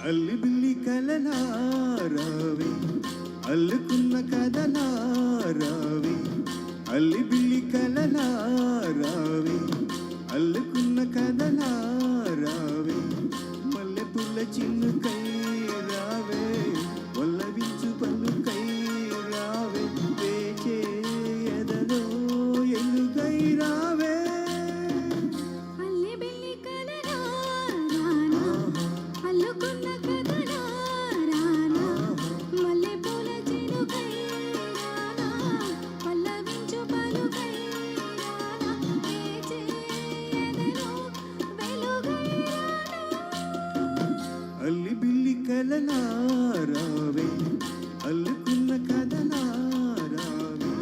అల్లి బిల్లి కలలా రావే అల్లుకున్న కథలా రావే అల్లి బిల్లి కలలా రావే అల్లుకున్న కథలా రావే మల్లె పుల్ల చిన్నుకై రావే వల్లవించు పలుకై రావే వేచే ఎదలో ఎలుగై రావే అల్లి బిల్లి కలలా రావే అల్లుకున్న కథలా రావే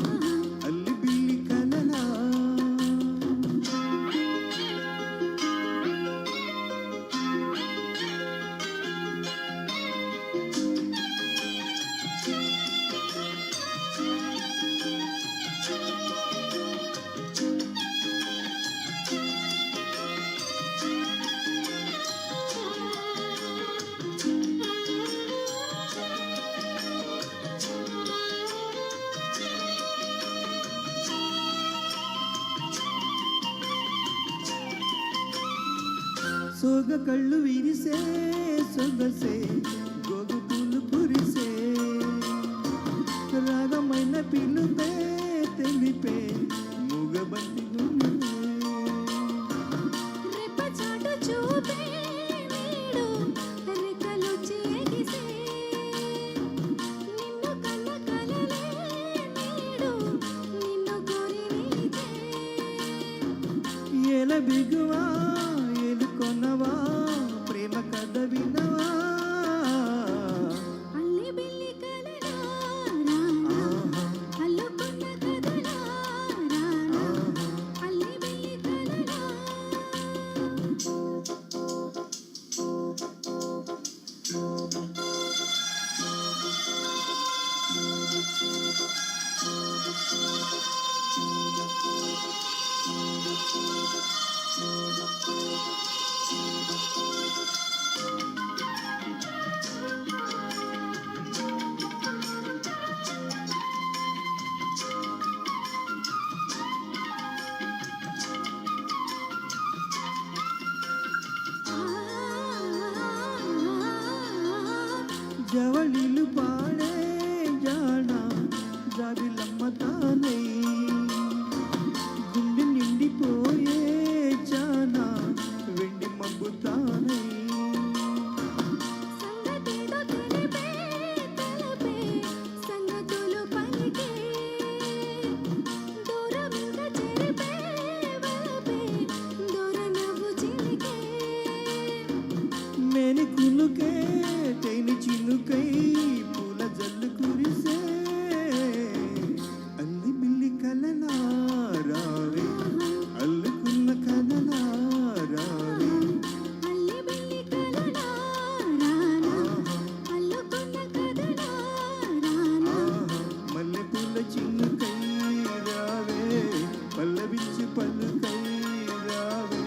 అల్లి బిల్లి కలలా సోగ కళ్ళు విరిసే సొగసే గోగు పూలు పురిసే రాగమైన పిలుపే తెలిపే మూగబంటి ఎల బిగువా ఎలుకొనవా ప్రేమ కథ వినవా అల్లి బిల్లి కలలా అల్లుకున్న కథలా అల్లి బిల్లి కలలా జవళిలు పాడే జానా జాబిలమ్మ తానై గుండె నిండిపోయే జానా వెండి మబ్బు తానై సంగతితో తెలిపే తలపే సంగతులు పలికే దూరమింక చెరిపే వలపే దూర నవ్వు చిలికే మేని కులుకే తేని చిన్నుకై పూల జల్లు కురిసే అల్లి బిల్లి కలలా రావే అల్లుకున్న కథలా రావే అల్లి బిల్లి కలలా అల్లుకున్న కథలా మల్లె పూల చిన్నుకై రావే పల్లవించి పలుకై రావే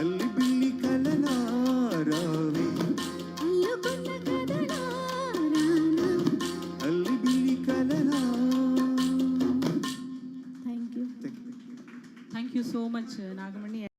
అల్లి బిల్లి కలలా రావే అల్లుకున్న కథలా అల్లి బిల్లి కలలా. Thank you thank you so much Naga